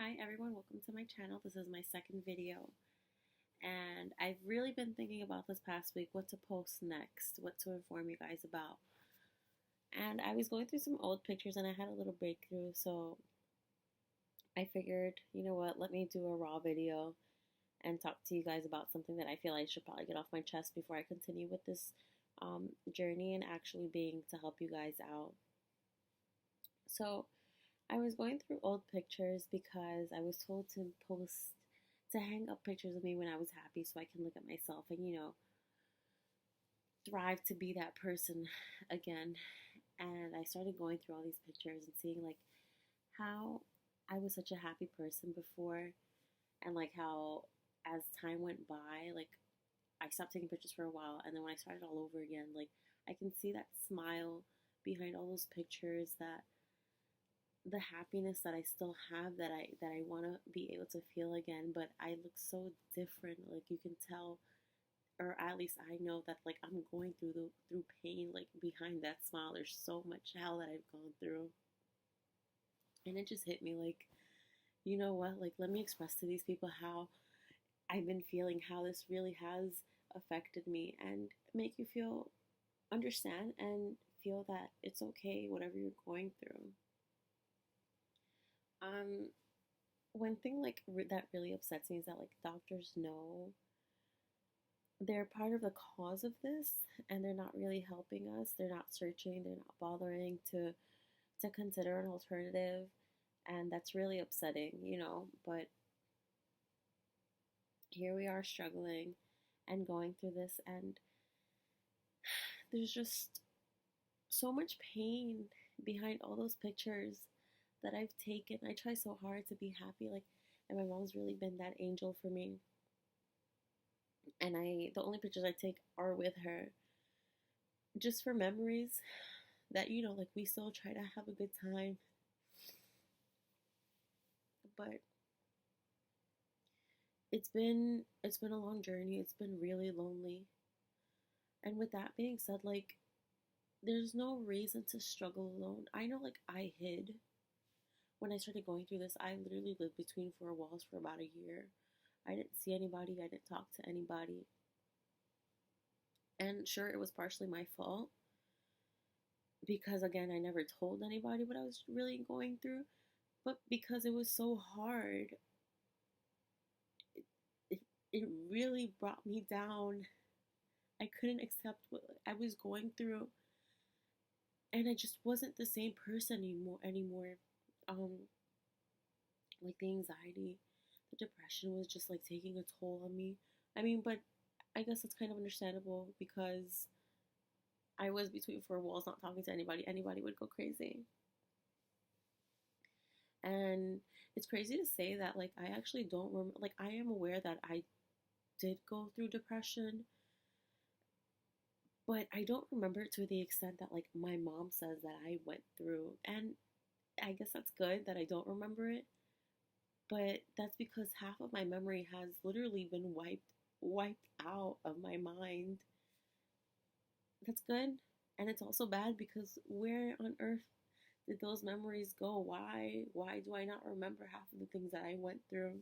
Hi everyone, welcome to my channel. This is my second video and I've really been thinking about this past week what to post next, what to inform you guys about. And I was going through some old pictures and I had a little breakthrough, so I figured, you know what, let me do a raw video and talk to you guys about something that I feel I should probably get off my chest before I continue with this journey and actually being to help you guys out. So I was going through old pictures because I was told to hang up pictures of me when I was happy so I can look at myself and, thrive to be that person again. And I started going through all these pictures and seeing like how I was such a happy person before, and like how as time went by, like I stopped taking pictures for a while, and then when I started all over again, like I can see that smile behind all those pictures, that the happiness that I still have, that I want to be able to feel again, but I look so different. Like you can tell, or at least I know that like I'm going through pain. Like behind that smile, there's so much hell that I've gone through, and it just hit me like, you know what? Like let me express to these people how I've been feeling, how this really has affected me, and make you feel, understand, and feel that it's okay whatever you're going through. Um, One thing like that really upsets me is that like doctors know they're part of the cause of this and they're not really helping us. They're not searching, they're not bothering to consider an alternative, and that's really upsetting. But here we are struggling and going through this, and there's just so much pain behind all those pictures that I've taken. I try so hard to be happy, like, and my mom's really been that angel for me. And the only pictures I take are with her, just for memories that, like we still try to have a good time. But it's been a long journey. It's been really lonely. And with that being said, like there's no reason to struggle alone. I know, like, I hid when I started going through this. I literally lived between four walls for about a year. I didn't see anybody, I didn't talk to anybody. And sure, it was partially my fault because, again, I never told anybody what I was really going through. But because it was so hard, it, it really brought me down. I couldn't accept what I was going through. And I just wasn't the same person anymore. Um, like the anxiety, the depression was just like taking a toll on me. I mean, but I guess it's kind of understandable because I was between four walls, not talking to anybody. Anybody would go crazy. And it's crazy to say that, like, I actually don't remember. Like, I am aware that I did go through depression, but I don't remember it to the extent that, like, my mom says that I went through. And I guess that's good that I don't remember it, but that's because half of my memory has literally been wiped out of my mind. That's good, and it's also bad because where on earth did those memories go? Why do I not remember half of the things that I went through?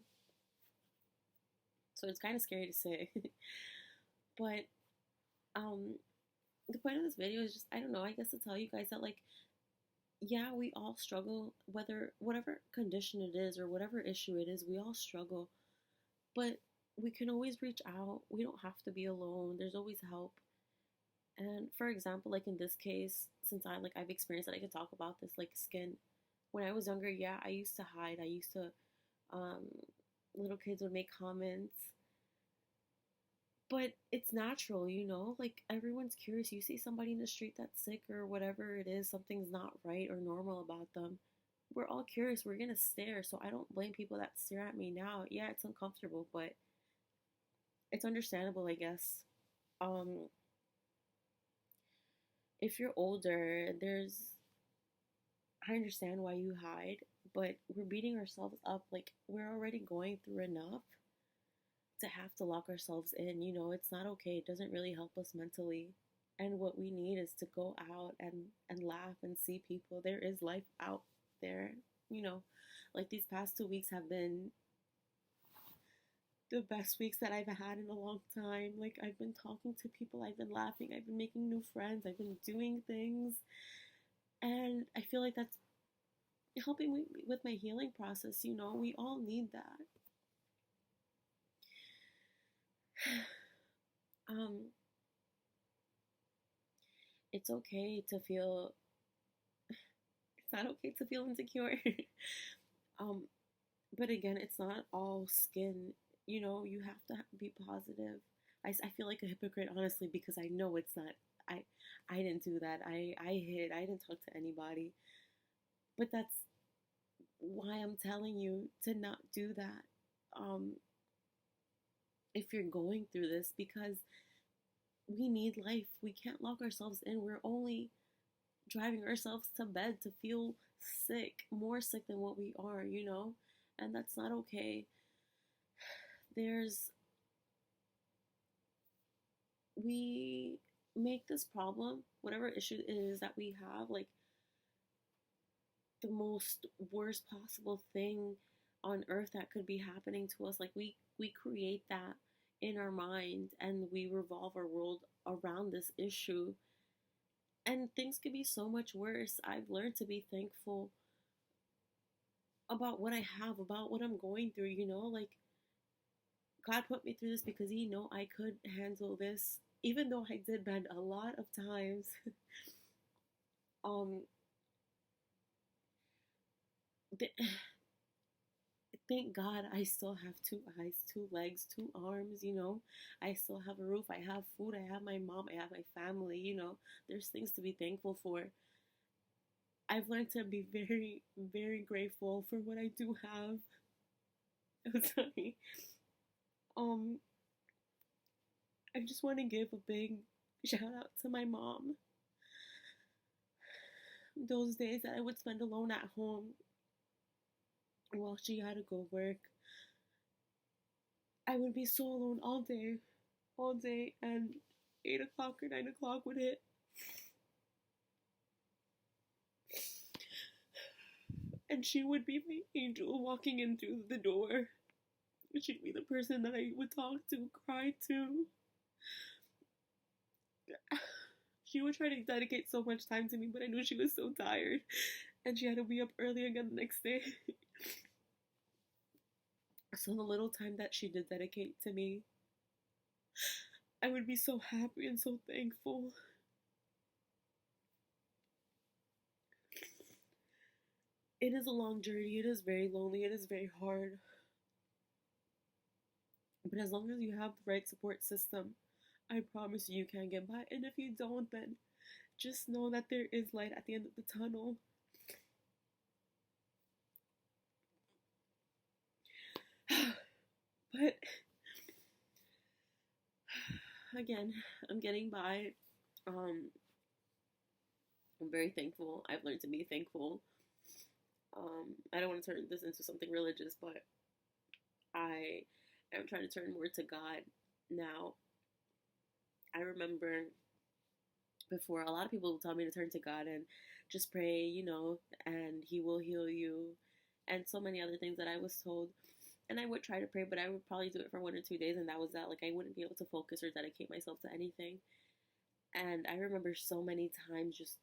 So it's kind of scary to say. But um the point of this video is just, I don't know, I guess to tell you guys that, like, yeah, we all struggle, whatever condition it is or whatever issue it is, we all struggle. But we can always reach out. We don't have to be alone. There's always help. And for example, like in this case, since I've experienced that, I can talk about this, like skin. When I was younger, yeah, I used to hide. I used to, um, little kids would make comments, but it's natural. Like everyone's curious. You see somebody in the street that's sick or whatever it is, something's not right or normal about them. We're all curious. We're gonna stare. So I don't blame people that stare at me now. Yeah, it's uncomfortable, but it's understandable, I guess. Um, if you're older, I understand why you hide, but we're beating ourselves up. Like, we're already going through enough to have to lock ourselves in. It's not okay. It doesn't really help us mentally. And what we need is to go out and laugh and see people. There is life out there. you know, like these past 2 weeks have been the best weeks that I've had in a long time. Like, I've been talking to people, I've been laughing, I've been making new friends, I've been doing things. And I feel like that's helping me with my healing process. We all need that. um, it's okay to feel, it's not okay to feel insecure. um, but again, it's not all skin. You have to be positive. I feel like a hypocrite, honestly, because I know it's not. I, I didn't do that. I hid. I didn't talk to anybody. But that's why I'm telling you to not do that. Um, if you're going through this, because we need life. We can't lock ourselves in. We're only driving ourselves to bed to feel sick, more sick than what we are. And that's not okay. There's, we make this problem, whatever issue it is that we have, like the most worst possible thing on earth that could be happening to us. Like we create that in our mind, and we revolve our world around this issue, and things could be so much worse. I've learned to be thankful about what I have, about what I'm going through. Like, God put me through this because He know I could handle this, even though I did bend a lot of times. um, th- thank God I still have two eyes, two legs, two arms. I still have a roof, I have food, I have my mom, I have my family. There's things to be thankful for. I've learned to be very, very grateful for what I do have. I'm sorry. Um, I just want to give a big shout out to my mom. Those days that I would spend alone at home while she had to go work, I would be so alone all day, and 8 o'clock or 9 o'clock would hit. And she would be my angel walking in through the door. She'd be the person that I would talk to, cry to. She would try to dedicate so much time to me, but I knew she was so tired, and she had to be up early again the next day. So the little time that she did dedicate to me, I would be so happy and so thankful. It is a long journey. It is very lonely. It is very hard. But as long as you have the right support system, I promise you can get by. And if you don't, then just know that there is light at the end of the tunnel. But again, I'm getting by. I'm very thankful. I've learned to be thankful. I don't want to turn this into something religious, but I am trying to turn more to God now. I remember before, a lot of people would tell me to turn to God and just pray, and He will heal you, and so many other things that I was told. And I would try to pray, but I would probably do it for 1 or 2 days, and that was that. Like, I wouldn't be able to focus or dedicate myself to anything. And I remember so many times just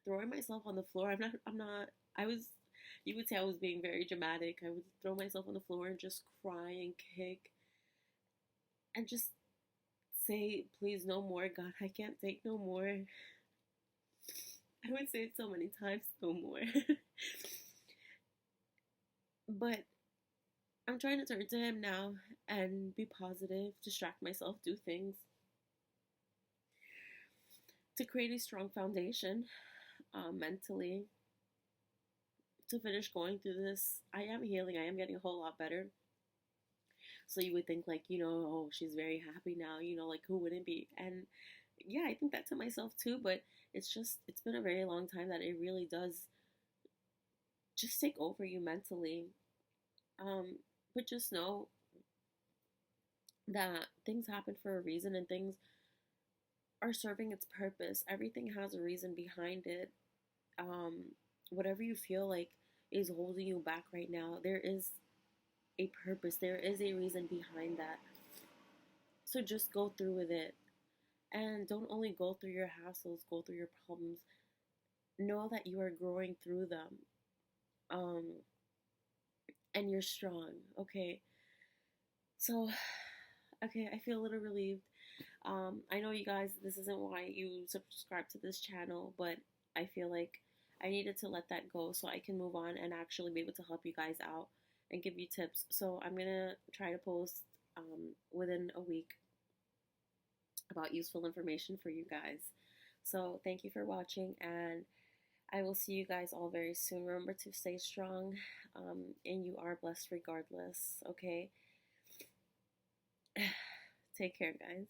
throwing myself on the floor. I was, you would say I was being very dramatic. I would throw myself on the floor and just cry and kick and just say, please, no more, God, I can't take no more. I would say it so many times, no more. But I'm trying to turn to Him now and be positive, distract myself, do things to create a strong foundation mentally to finish going through this. I am healing. I am getting a whole lot better. So you would think, like, oh, she's very happy now, like, who wouldn't be? And yeah, I think that to myself too, but it's been a very long time that it really does just take over you mentally. But just know that things happen for a reason, and things are serving its purpose. Everything has a reason behind it. Whatever you feel like is holding you back right now, there is a purpose, there is a reason behind that. So just go through with it. And don't only go through your hassles, go through your problems. Know that you are growing through them. Um, and you're strong, okay? So, okay, I feel a little relieved. I know you guys, this isn't why you subscribe to this channel, but I feel like I needed to let that go so I can move on and actually be able to help you guys out and give you tips. So I'm gonna try to post within a week about useful information for you guys. So thank you for watching, and I will see you guys all very soon. Remember to stay strong, and you are blessed regardless, okay? Take care, guys.